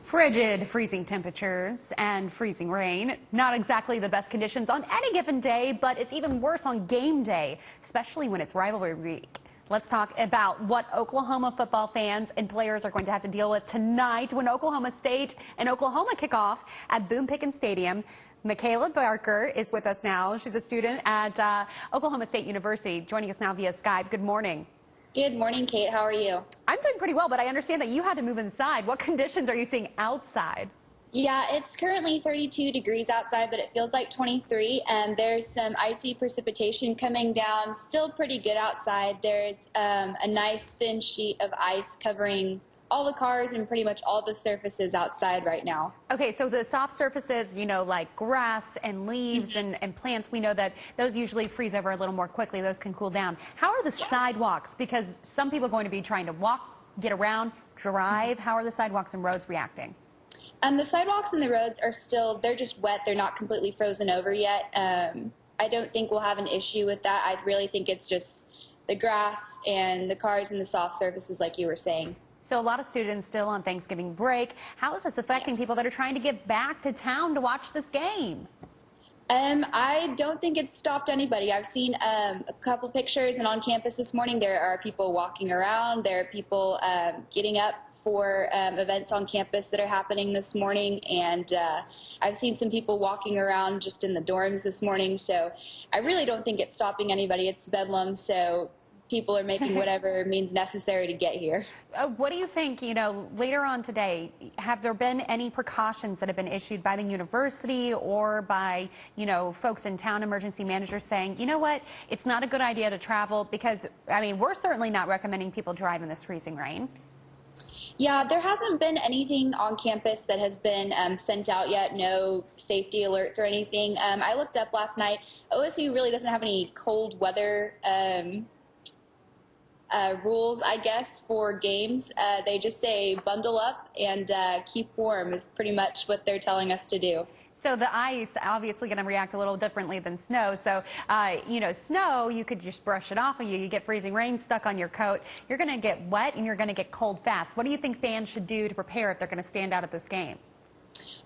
Frigid, freezing temperatures and freezing rain. Not exactly the best conditions on any given day, but it's even worse on game day, especially when it's rivalry week. Let's talk about what Oklahoma football fans and players are going to have to deal with tonight when Oklahoma State and Oklahoma kick off at Boone Pickens Stadium. Mikayla Barker is with us now. She's a student at Oklahoma State University, joining us now via Skype. Good morning. Good morning, Kate. How are you? I'm doing pretty well, but I understand that you had to move inside. What conditions are you seeing outside? Yeah, it's currently 32 degrees outside, but it feels like 23. There's some icy precipitation coming down. Still pretty good outside. There's a nice thin sheet of ice covering all the cars and pretty much all the surfaces outside right now. Okay, so the soft surfaces, you know, like grass and leaves and plants, we know that those usually freeze over a little more quickly. Those can cool down. How are the sidewalks? Because some people are going to be trying to walk, get around, drive. How are the sidewalks and roads reacting? The sidewalks and the roads are still, they're just wet. They're not completely frozen over yet. I don't think we'll have an issue with that. I really think it's just the grass and the cars and the soft surfaces like you were saying. So a lot of students still on Thanksgiving break. How is this affecting people that are trying to get back to town to watch this game? I don't think it's stopped anybody. I've seen a couple pictures, and on campus this morning there are people walking around. There are people getting up for events on campus that are happening this morning, and I've seen some people walking around just in the dorms this morning. So I really don't think it's stopping anybody. It's Bedlam, so people are making whatever means necessary to get here. What do you think, you know, later on today, have there been any precautions that have been issued by the university or by, you know, folks in town, emergency managers saying, you know what, it's not a good idea to travel? Because, I mean, we're certainly not recommending people drive in this freezing rain. Yeah, there hasn't been anything on campus that has been sent out yet, no safety alerts or anything. I looked up last night. OSU really doesn't have any cold weather rules, I guess, for games. They just say bundle up and keep warm is pretty much what they're telling us to do. So the ice obviously going to react a little differently than snow. So, you know, snow, you could just brush it off of you. You get freezing rain stuck on your coat. You're going to get wet and you're going to get cold fast. What do you think fans should do to prepare if they're going to stand out at this game?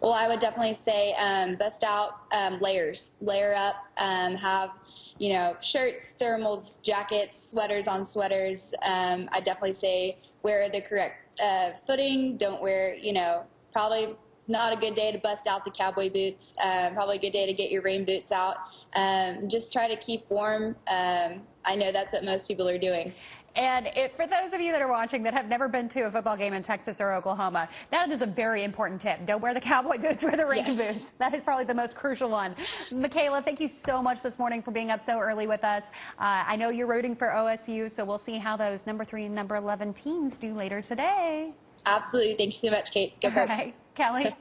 Well, I would definitely say bust out layers. Layer up, have, you know, shirts, thermals, jackets, sweaters on sweaters. I definitely say wear the correct footing. Don't wear, you know, probably not a good day to bust out the cowboy boots. Probably a good day to get your rain boots out. Just try to keep warm. I know that's what most people are doing. And for those of you that are watching that have never been to a football game in Texas or Oklahoma, that is a very important tip. Don't wear the cowboy boots, wear the rain boots. That is probably the most crucial one. Mikayla, thank you so much this morning for being up so early with us. I know you're rooting for OSU, so we'll see how those number 3 and number 11 teams do later today. Absolutely. Thank you so much, Kate. Go Pokes. Right. Kelly?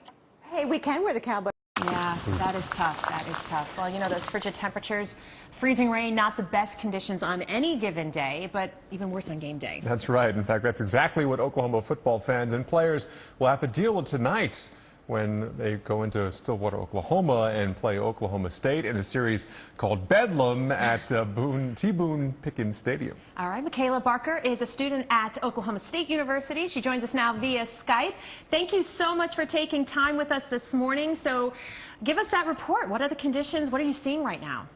Hey, we can wear the cowboy. Yeah, that is tough. That is tough. Well, you know, those frigid temperatures, freezing rain, not the best conditions on any given day, but even worse on game day. That's right. In fact, that's exactly what Oklahoma football fans and players will have to deal with tonight when they go into Stillwater, Oklahoma and play Oklahoma State in a series called Bedlam at Boone Pickens Stadium. All right, Mikayla Barker is a student at Oklahoma State University. She joins us now via Skype. Thank you so much for taking time with us this morning. So give us that report. What are the conditions? What are you seeing right now?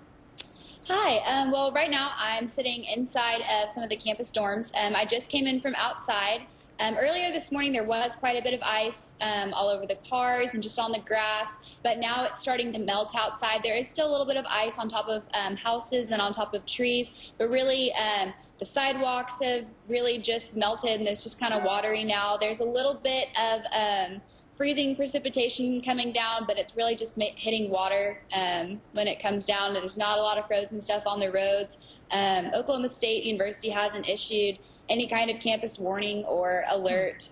Hi. Well, right now I'm sitting inside of some of the campus dorms. I just came in from outside. Earlier this morning there was quite a bit of ice all over the cars and just on the grass, but now it's starting to melt outside. There is still a little bit of ice on top of houses and on top of trees, but really the sidewalks have really just melted and it's just kind of watery now. There's a little bit of freezing precipitation coming down, but it's really just hitting water when it comes down. There's not a lot of frozen stuff on the roads. Oklahoma State University hasn't issued any kind of campus warning or alert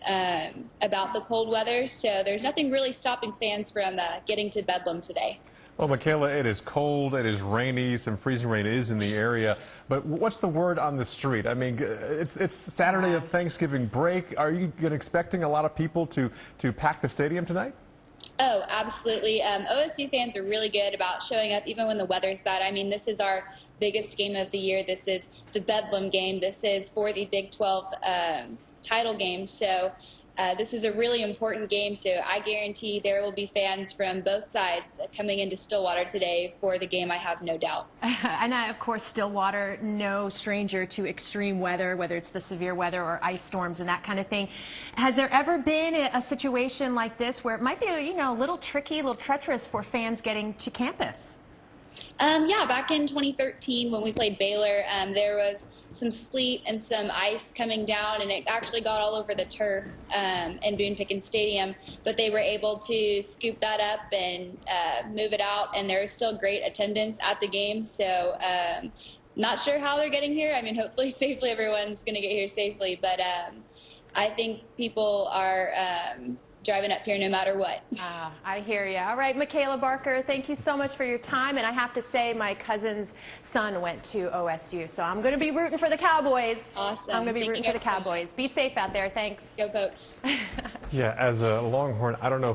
about the cold weather, so there's nothing really stopping fans from getting to Bedlam today. Well, Mikayla, it is cold, it is rainy, some freezing rain is in the area, but what's the word on the street? I mean, it's Saturday of Thanksgiving break. Are you expecting a lot of people to pack the stadium tonight? Oh, absolutely. OSU fans are really good about showing up even when the weather's bad. I mean, this is our biggest game of the year. This is the Bedlam game. This is for the Big 12 title game. So this is a really important game, so I guarantee there will be fans from both sides coming into Stillwater today for the game, I have no doubt. And of course, Stillwater, no stranger to extreme weather, whether it's the severe weather or ice storms and that kind of thing. Has there ever been a situation like this where it might be, a little tricky, a little treacherous for fans getting to campus? Yeah, back in 2013 when we played Baylor, there was some sleet and some ice coming down, and it actually got all over the turf in Boone Pickens Stadium, but they were able to scoop that up and move it out, and there was still great attendance at the game, so not sure how they're getting here. I mean, hopefully safely, everyone's going to get here safely, but I think people are driving up here no matter what. I hear you. All right, Mikayla Barker, thank you so much for your time. And I have to say, my cousin's son went to OSU, so I'm going to be rooting for the Cowboys. Awesome. I'm going to be rooting for the so Cowboys. much. Be safe out there. Thanks. Go Pokes. Yeah, as a Longhorn, I don't know